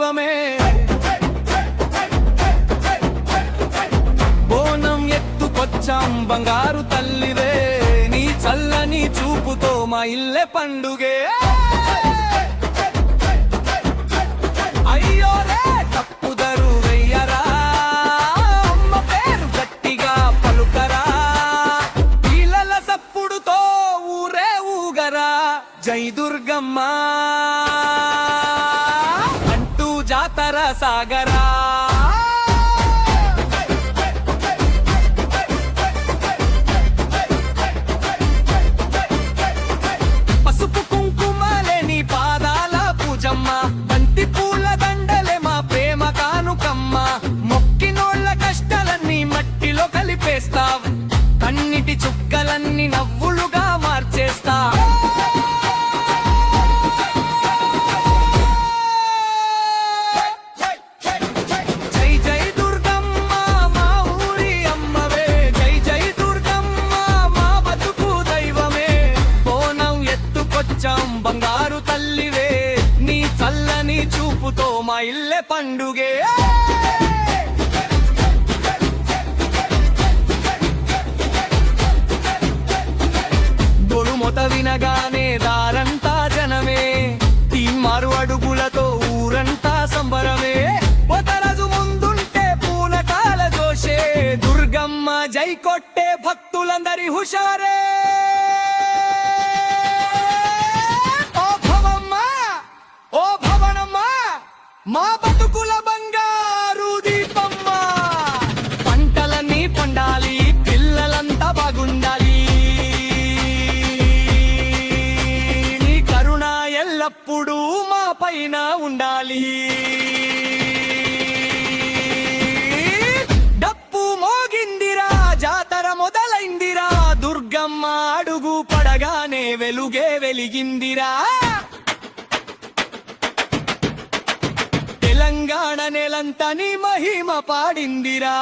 దైవమే. బోనం ఎత్తుకొచ్చాం బంగారు తల్లివే, నీ చల్లని చూపుతో మా ఇల్లే పండుగే. అయ్యో రే తప్పుదరు వెయ్యరా, అమ్మ పేరు గట్టిగా పలుకరా, పిల్లల సప్పుడుతో ఊరే ఊగరా. జై దుర్గమ్మ అంటూ జాతర సాగరా. పసుపు కుంకుమలే నీ పాదాల పూజమ్మ, బంతి పూల దండలే మా ప్రేమ కానుకమ్మ. మొక్కినోళ్ళ కష్టాలన్నీ మట్టిలో కలిపేస్తావ్, కన్నిటి చుక్కలన్నీ నవ్వులుగా మార్చేస్తావ్. బంగారు తల్లివే, నీ చల్లని చూపుతో మా ఇల్లే పండుగే. గొడుమొత వినగానే దారంతా జనమే, తీన్మారు అడుగులతో ఊరంతా సంబరమే. పొతరజు ముందుంటే పూనకాల జోషే, దుర్గమ్మ జై కొట్టే భక్తులందరి హుషారే. మా బతుకుల బంగారు దీపమ్మ, పంటలన్నీ పండాలి, పిల్లలంతా బాగుండాలి, నీ కరుణ ఎల్లప్పుడూ మా పైన ఉండాలి. డప్పు మోగిందిరా, జాతర మొదలైందిరా, దుర్గమ్మ అడుగు పడగానే వెలుగే వెలిగిందిరా. తెలంగాణ నేలంతా నీ మహిమ పాడిందిరా.